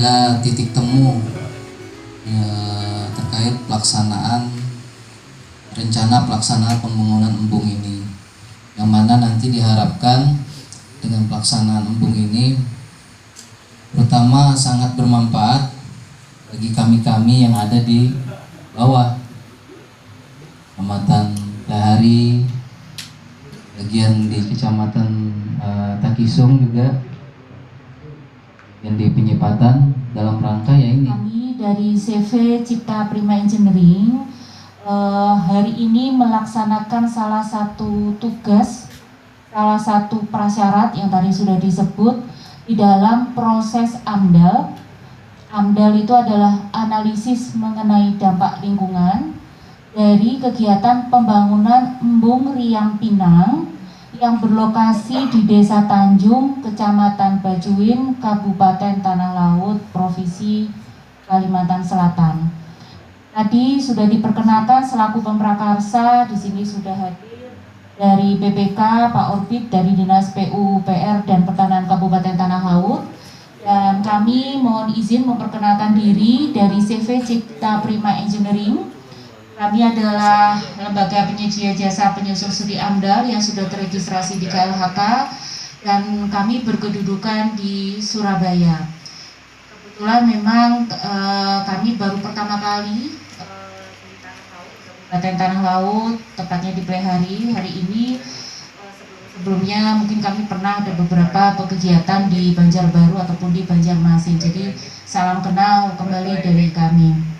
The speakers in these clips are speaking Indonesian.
ada titik temu ya, terkait rencana pelaksanaan pembangunan embung ini, yang mana nanti diharapkan dengan pelaksanaan embung ini pertama sangat bermanfaat bagi kami-kami yang ada di bawah Kecamatan Dahari, bagian di Kecamatan Takisung juga, yang di Penyipatan, dalam rangka ya ini. Kami dari CV Cipta Prima Engineering hari ini melaksanakan salah satu tugas, salah satu prasyarat yang tadi sudah disebut di dalam proses AMDAL. AMDAL itu adalah analisis mengenai dampak lingkungan dari kegiatan pembangunan Embung Riang Pinang yang berlokasi di Desa Tanjung, Kecamatan Bajuin, Kabupaten Tanah Laut, Provinsi Kalimantan Selatan. Tadi sudah diperkenalkan selaku pemprakarsa, di sini sudah hadir dari BPK Pak Orbit dari Dinas PUPR dan Pertanahan Kabupaten Tanah Laut. Dan kami mohon izin memperkenalkan diri dari CV Cipta Prima Engineering. Kami adalah lembaga penyedia jasa penyusun studi AMDAL yang sudah teregistrasi di KLHK dan kami berkedudukan di Surabaya. Kebetulan memang kami baru pertama kali di Kabupaten Tanah Laut, tepatnya di Plehari hari ini. Sebelumnya mungkin kami pernah ada beberapa kegiatan di Banjarbaru ataupun di Banjarmasin. Jadi salam kenal kembali dari kami.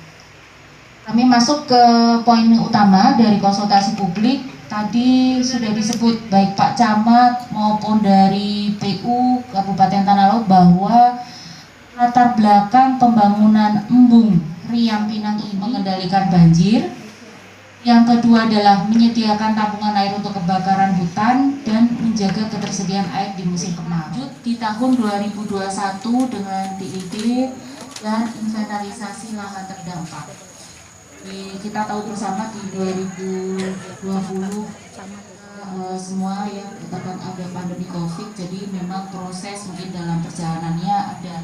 Kami masuk ke poin utama dari konsultasi publik. Tadi sudah disebut baik Pak Camat maupun dari PU Kabupaten Tanah Laut bahwa latar belakang pembangunan Embung Riang Pinang ini mengendalikan banjir. Yang kedua adalah menyediakan tabungan air untuk kebakaran hutan dan menjaga ketersediaan air di musim kemarau. Di tahun 2021 dengan DID dan inventarisasi lahan terdampak. Kita tahu bersama di 2020 semua ya katakan ada pandemi COVID, jadi memang proses mungkin dalam perjalanannya ada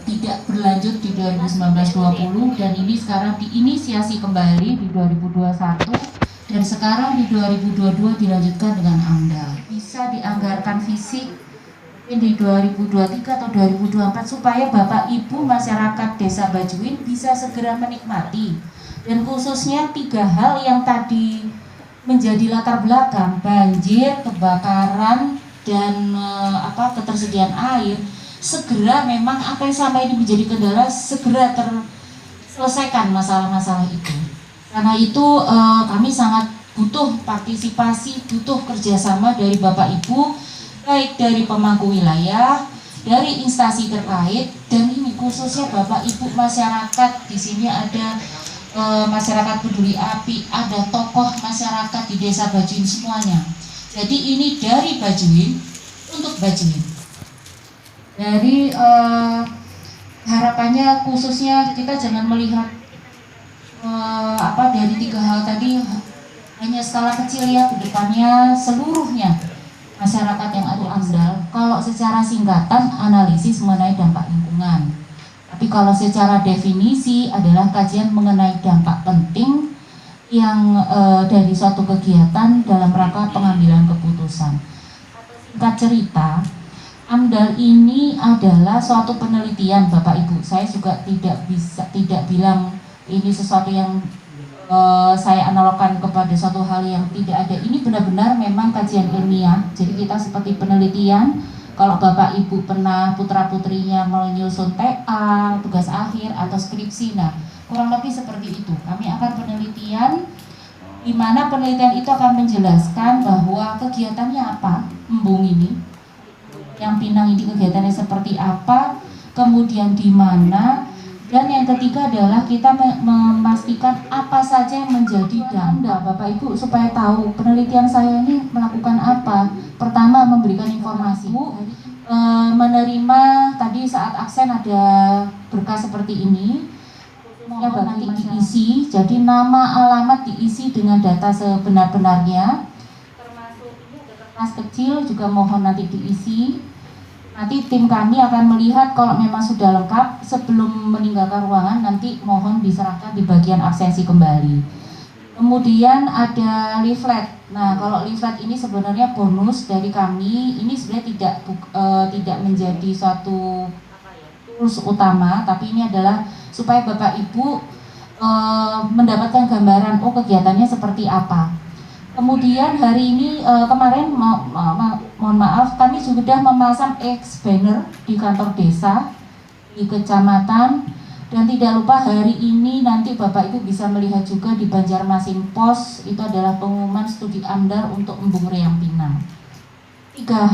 tidak berlanjut di 2019-20 dan ini sekarang diinisiasi kembali di 2021 dan sekarang di 2022 dilanjutkan dengan AMDAL. Bisa dianggarkan fisik di 2023 atau 2024 supaya Bapak Ibu masyarakat Desa Bajuin bisa segera menikmati, dan khususnya 3 hal yang tadi menjadi latar belakang banjir, kebakaran, dan ketersediaan air, segera memang apa yang selama ini menjadi kendala segera terselesaikan masalah-masalah itu. Karena itu kami sangat butuh partisipasi, butuh kerjasama dari Bapak Ibu, baik dari pemangku wilayah, dari instansi terkait, dan ini khususnya Bapak Ibu masyarakat. Di sini ada masyarakat peduli api, ada tokoh masyarakat di Desa Bajuin semuanya. Jadi ini dari Bajuin untuk Bajuin. Dari harapannya khususnya kita jangan melihat dari 3 hal tadi hanya skala kecil ya, ke depannya seluruhnya masyarakat yang ada AMDAL. Kalau secara singkatan analisis mengenai dampak lingkungan, tapi kalau secara definisi adalah kajian mengenai dampak penting yang dari suatu kegiatan dalam rangka pengambilan keputusan. Singkat cerita, AMDAL ini adalah suatu penelitian Bapak Ibu. Saya juga tidak bilang ini sesuatu yang saya analogkan kepada suatu hal yang tidak ada. Ini benar-benar memang kajian ilmiah. Jadi kita seperti penelitian. Kalau Bapak Ibu pernah putra-putrinya menyusun TA, tugas akhir atau skripsi, nah kurang lebih seperti itu. Kami akan penelitian di mana penelitian itu akan menjelaskan bahwa kegiatannya apa, embung ini, yang Pinang ini kegiatannya seperti apa, kemudian di mana, dan yang ketiga adalah kita memastikan apa saja yang menjadi dampak. Bapak Ibu supaya tahu penelitian saya ini melakukan apa. Pertama, memberikan informasi. Menerima tadi saat aksen ada berkas seperti ini, yang nanti diisi, jadi nama alamat diisi dengan data sebenar-benarnya, termasuk ini ada kertas kecil juga mohon nanti diisi. Nanti tim kami akan melihat kalau memang sudah lengkap, sebelum meninggalkan ruangan nanti mohon diserahkan di bagian absensi kembali. Kemudian ada leaflet. Nah, kalau leaflet ini sebenarnya bonus dari kami. Ini sebenarnya tidak menjadi suatu tools utama, tapi ini adalah supaya Bapak Ibu mendapatkan gambaran kegiatannya seperti apa. Kemudian hari ini kemarin mohon maaf, kami sudah memasang X banner di kantor desa, di kecamatan, dan tidak lupa hari ini nanti Bapak Ibu bisa melihat juga di Banjarmasin Pos, itu adalah pengumuman studi AMDAL untuk Embung Riang Pinang. Tiga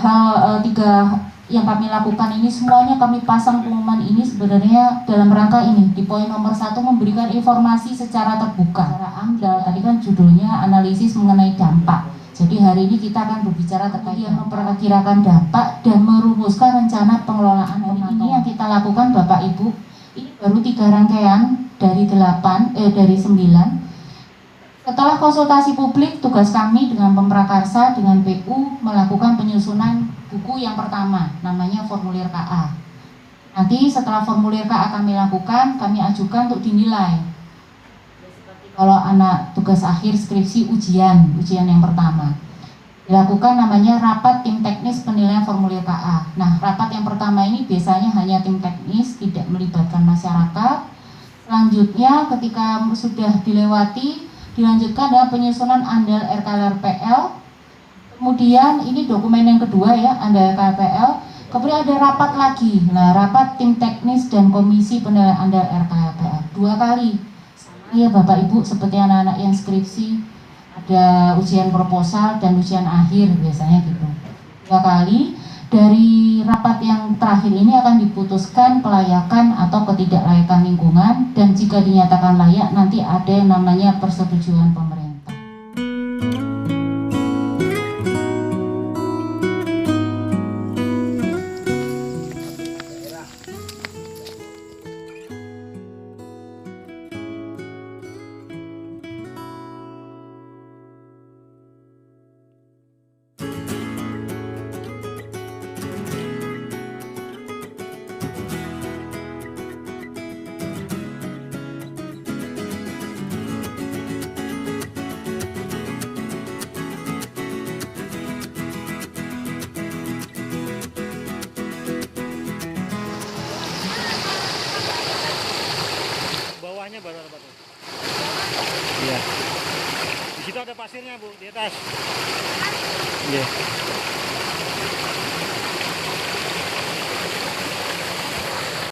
yang kami lakukan ini semuanya kami pasang pengumuman ini sebenarnya dalam rangka ini di poin nomor 1 memberikan informasi secara terbuka. Secara AMDAL tadi kan judulnya analisis mengenai dampak. Jadi hari ini kita akan berbicara terkait yang memperkirakan dampak dan merumuskan rencana pengelolaan. Hari ini yang kita lakukan Bapak Ibu, ini baru 3 rangkaian dari 9. Setelah konsultasi publik, tugas kami dengan Pemprakarsa, dengan PU melakukan penyusunan buku yang pertama, namanya formulir KA. Nanti setelah formulir KA kami lakukan, kami ajukan untuk dinilai. Kalau anak tugas akhir skripsi ujian yang pertama. Dilakukan namanya rapat tim teknis penilaian formulir KA. Nah, rapat yang pertama ini biasanya hanya tim teknis, tidak melibatkan masyarakat. Selanjutnya ketika sudah dilewati, dilanjutkan dengan penyusunan AMDAL RKLRPL. Kemudian ini dokumen yang kedua ya, AMDAL RKLRPL. Kemudian ada rapat lagi. Nah, rapat tim teknis dan komisi penilaian AMDAL RKLRPL 2 kali. Iya Bapak Ibu, seperti anak-anak yang skripsi, ada ujian proposal dan ujian akhir biasanya gitu. 2 kali. Dari rapat yang terakhir ini akan diputuskan kelayakan atau ketidaklayakan lingkungan, dan jika dinyatakan layak nanti ada yang namanya persetujuan pemerintah. Bawahnya baru ada batu. Iya. Di situ ada pasirnya, Bu, di atas. Iya.